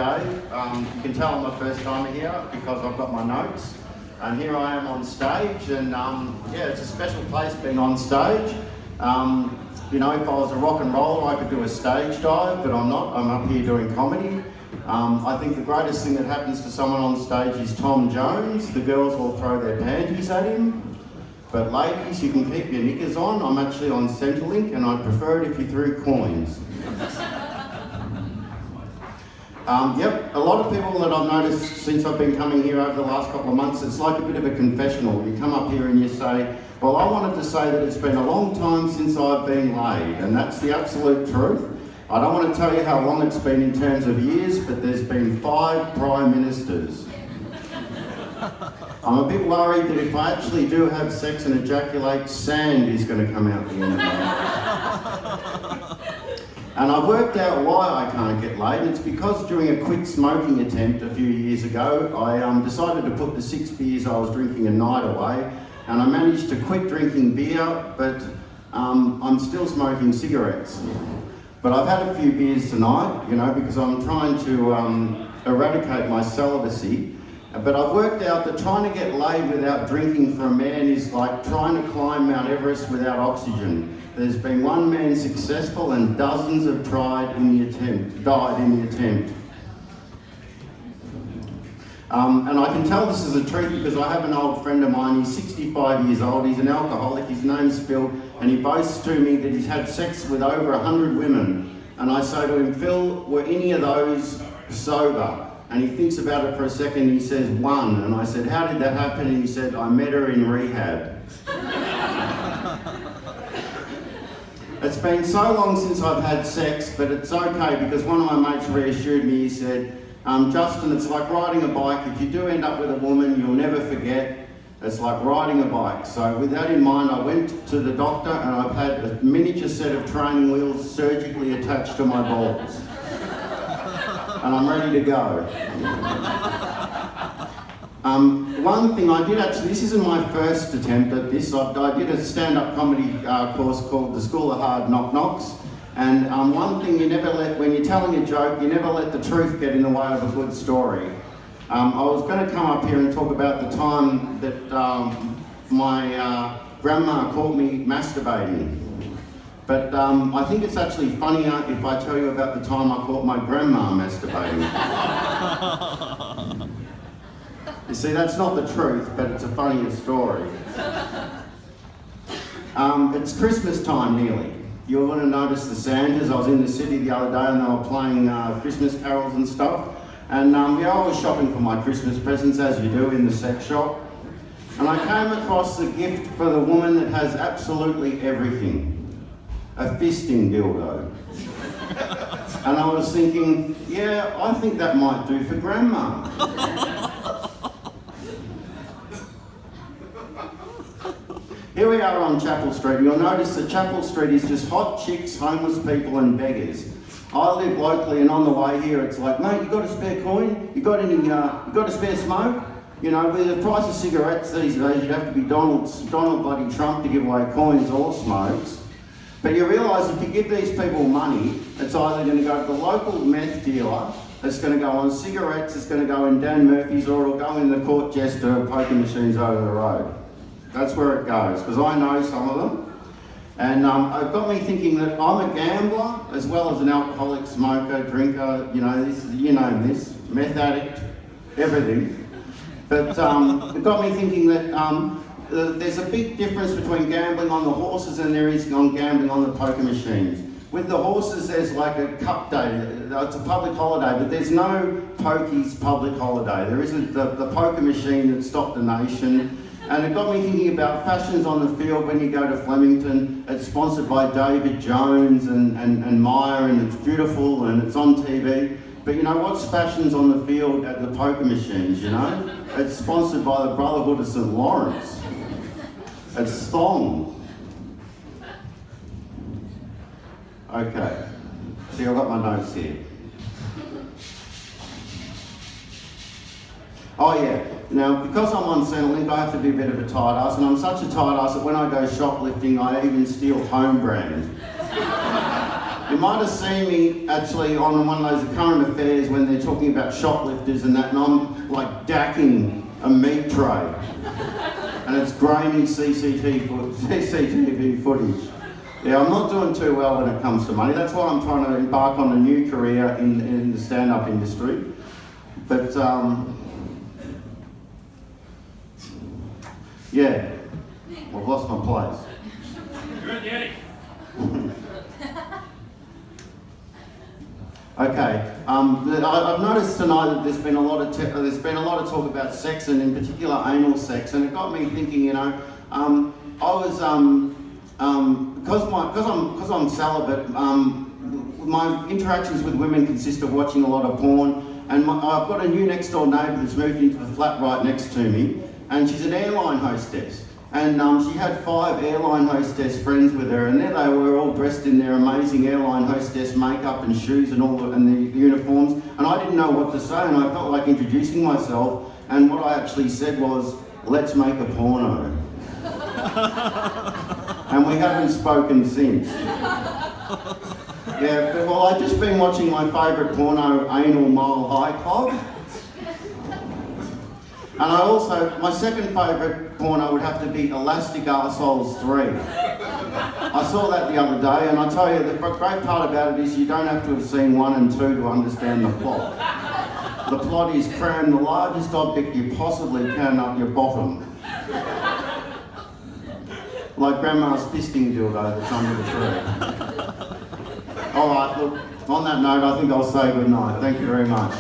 day. You can tell I'm my first timer here because I've got my notes. And here I am on stage, and yeah, it's a special place being on stage. You know, if I was a rock and roller, I could do a stage dive, but I'm not. I'm up here doing comedy. I think the greatest thing that happens to someone on stage is Tom Jones. The girls will throw their panties at him. But ladies, you can keep your knickers on. I'm actually on Centrelink, and I'd prefer it if you threw coins. Yep, a lot of people that I've noticed since I've been coming here over the last couple of months, it's like a bit of a confessional. You come up here and you say, well, I wanted to say that it's been a long time since I've been laid, and that's the absolute truth. I don't want to tell you how long it's been in terms of years, but there's been 5 Prime Ministers. I'm a bit worried that if I actually do have sex and ejaculate, sand is going to come out the end of it. And I've worked out why I can't get laid, and it's because during a quit smoking attempt a few years ago, I decided to put the 6 beers I was drinking a night away, and I managed to quit drinking beer, but I'm still smoking cigarettes. But I've had a few beers tonight, you know, because I'm trying to eradicate my celibacy. But I've worked out that trying to get laid without drinking for a man is like trying to climb Mount Everest without oxygen. There's been one man successful and dozens have died in the attempt. And I can tell this is the truth because I have an old friend of mine, he's 65 years old, he's an alcoholic, his name's Phil, and he boasts to me that he's had sex with over 100 women. And I say to him, Phil, were any of those sober? And he thinks about it for a second, he says, 1. And I said, how did that happen? And he said, I met her in rehab. It's been so long since I've had sex, but it's okay because one of my mates reassured me. He said, Justin, it's like riding a bike. If you do end up with a woman, you'll never forget. It's like riding a bike. So with that in mind, I went to the doctor and I've had a miniature set of training wheels surgically attached to my balls. And I'm ready to go. One thing I did actually, this isn't my first attempt at this, I did a stand-up comedy course called The School of Hard Knock Knocks, and one thing you never let, when you're telling a joke, you never let the truth get in the way of a good story. I was going to come up here and talk about the time that my grandma caught me masturbating. But I think it's actually funnier if I tell you about the time I caught my grandma masturbating. You see, that's not the truth, but it's a funnier story. It's Christmas time nearly. You're going to notice the Santas. I was in the city the other day and they were playing Christmas carols and stuff. And yeah, I was shopping for my Christmas presents, as you do in the sex shop. And I came across the gift for the woman that has absolutely everything. A fisting dildo. And I was thinking, yeah, I think that might do for Grandma. Here we are on Chapel Street. You'll notice that Chapel Street is just hot chicks, homeless people and beggars. I live locally and on the way here it's like, mate, you got a spare coin? You got a spare smoke? You know, with the price of cigarettes these days, you'd have to be Donald bloody Trump to give away coins or smokes. But you realise if you give these people money, it's either going to go to the local meth dealer, it's going to go on cigarettes, it's going to go in Dan Murphy's, or it'll go in the court jester poker machines over the road. That's where it goes, because I know some of them. And it got me thinking that I'm a gambler, as well as an alcoholic, smoker, drinker, you know this, meth addict, everything. But it got me thinking that there's a big difference between gambling on the horses and there is on gambling on the poker machines. With the horses, there's like a cup day, it's a public holiday, but there's no pokies public holiday. There isn't the poker machine that stopped the nation. And it got me thinking about fashions on the field when you go to Flemington. It's sponsored by David Jones and Meyer, and it's beautiful and it's on TV. But you know, what's fashions on the field at the poker machines, you know? It's sponsored by the Brotherhood of St. Lawrence. It's thong. Okay, see, I've got my notes here. Oh yeah, now because I'm on Centrelink, I have to be a bit of a tight ass, and I'm such a tight ass that when I go shoplifting, I even steal home brand. You might have seen me actually on one of those current affairs when they're talking about shoplifters and that, and I'm like dacking a meat tray. And it's grainy CCTV footage. Yeah, I'm not doing too well when it comes to money. That's why I'm trying to embark on a new career in the stand-up industry. But, yeah, I've lost my place. You're at the Attik. Okay, I've noticed tonight that there's been a lot of talk about sex, and in particular anal sex, and it got me thinking. You know, I was because I'm celibate. My interactions with women consist of watching a lot of porn, and I've got a new next door neighbour that's moved into the flat right next to me, and she's an airline hostess. And she had 5 airline hostess friends with her, and there they were all dressed in their amazing airline hostess makeup and shoes and the uniforms. And I didn't know what to say, and I felt like introducing myself. And what I actually said was, "Let's make a porno." And we haven't spoken since. Yeah, but, well, I've just been watching my favourite porno, Anal Mile High Club. And my second favourite porno would have to be Elastic Arseholes 3. I saw that the other day, and I tell you, the great part about it is you don't have to have seen 1 and 2 to understand the plot. The plot is cram the largest object you possibly can up your bottom. Like Grandma's fisting dildo that's under the tree. All right, look, on that note, I think I'll say good night. Thank you very much.